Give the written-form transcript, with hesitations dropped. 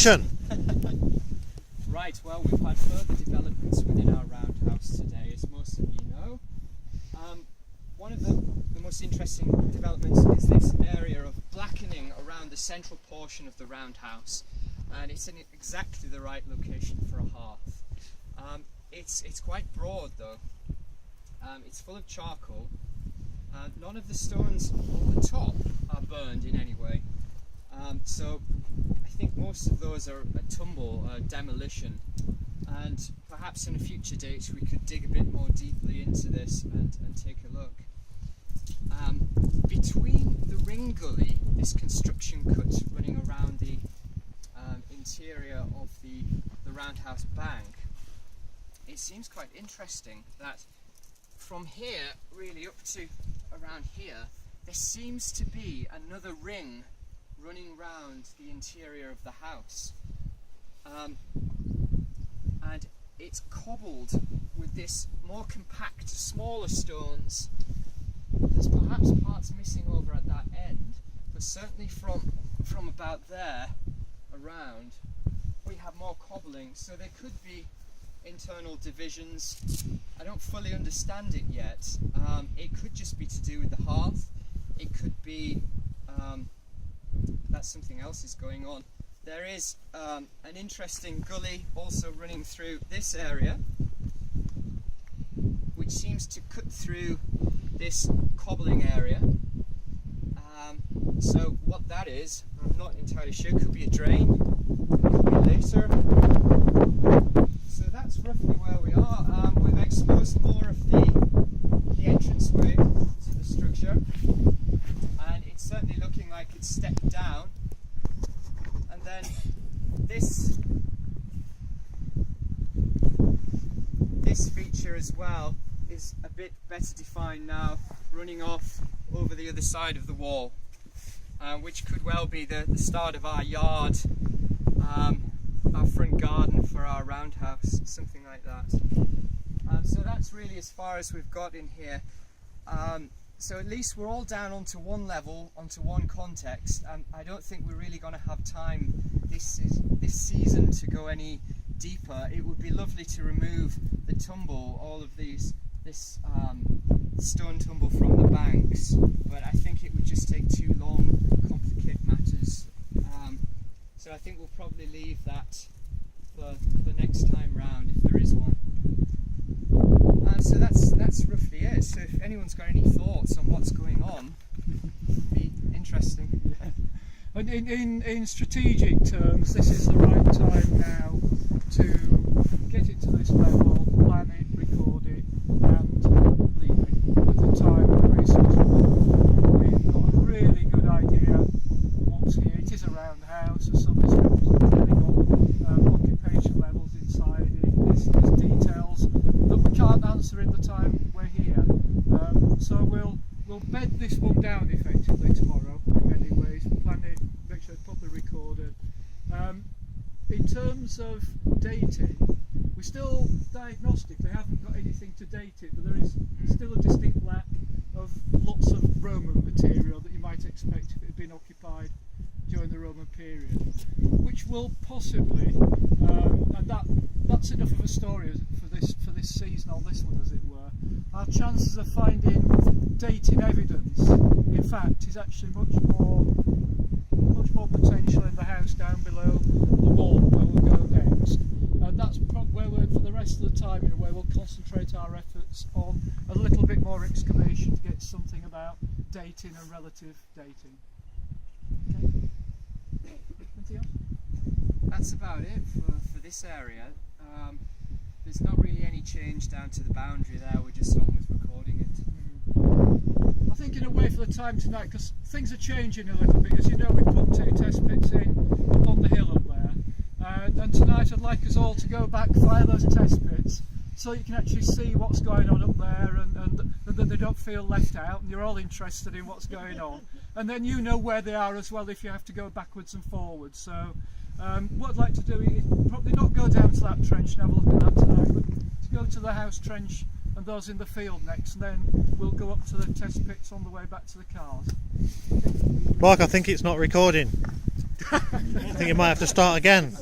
action. Right, well, we've had further developments within our roundhouse today, as most of you know. One of the most interesting developments is this area of blackening around the central portion of the roundhouse, and it's in exactly the right location for a hearth. It's quite broad though. It's full of charcoal. None of the stones on the top are burned in any way. So I think most of those are a tumble, demolition, and perhaps in a future date we could dig a bit more deeply into this and take a look. Between the ring gully, this construction cut running around the interior of the roundhouse bank, it seems quite interesting that from here really up to around here there seems to be another ring running round the interior of the house, and it's cobbled with this more compact, smaller stones. There's perhaps parts missing over at that end, but certainly from about there around we have more cobbling, so there could be internal divisions. I don't fully understand it yet. It could just be to do with the hearth. It could be that something else is going on. There is an interesting gully also running through this area, which seems to cut through this cobbling area. So what that is, I'm not entirely sure. Could be a drain, could be later. So that's roughly where we are. We've exposed more of the entranceway to the structure, and it's certainly looking like it's stepped down. And then this feature as well is a bit better defined now, running off over the other side of the wall, which could well be the start of our yard, our front garden for our roundhouse, something like that. So that's really as far as we've got in here. So at least we're all down onto one level, onto one context. I don't think we're really going to have time this season to go any deeper. It would be lovely to remove the tumble, all of this stone tumble from the banks, but I think it would just take too long, complicate matters. So I think we'll probably leave that for next time round, if there is one. So that's roughly it. So if anyone's got any thoughts on what's going on, it'd be interesting. Yeah. And in strategic terms, this is the right time now to get it to this level, plan it, record it, and leave it with the time and the resources. We've got a really good idea what's here. It is a roundhouse, so there's occupation levels inside it. There's details that we can't answer in the time we're here. So we'll bed this one down effectively tomorrow in many ways. Plan it, make sure it's properly recorded. In terms of dating, we're still diagnostic. They haven't got anything to date it, but there is still a distinct lack of lots of Roman material that you might expect if it had been occupied during the Roman period, which will possibly, and that's enough of a story for this season on this one, as it were. Our chances of finding dating evidence, in fact, is actually much more potential in the house down below the wall where we'll go next, and that's where we're, for the rest of the time, in a way, we'll concentrate our efforts on a little bit more excavation to get something about dating and relative dating. Okay. Anything else? That's about it for this area. There's not really any change down to the boundary there, we're just on with recording it. I think in a way for the time tonight, because things are changing a little bit. As you know, we put 2 test pits in on the hill up there, and tonight I'd like us all to go back via those test pits so you can actually see what's going on up there, and that they don't feel left out, and you're all interested in what's going on, and then you know where they are as well if you have to go backwards and forwards. So what I'd like to do is probably not go down to that trench and have a look at that tonight, but to go to the house trench and those in the field next, and then we'll go up to the test pits on the way back to the cars. Mark, I think it's not recording. I think you might have to start again.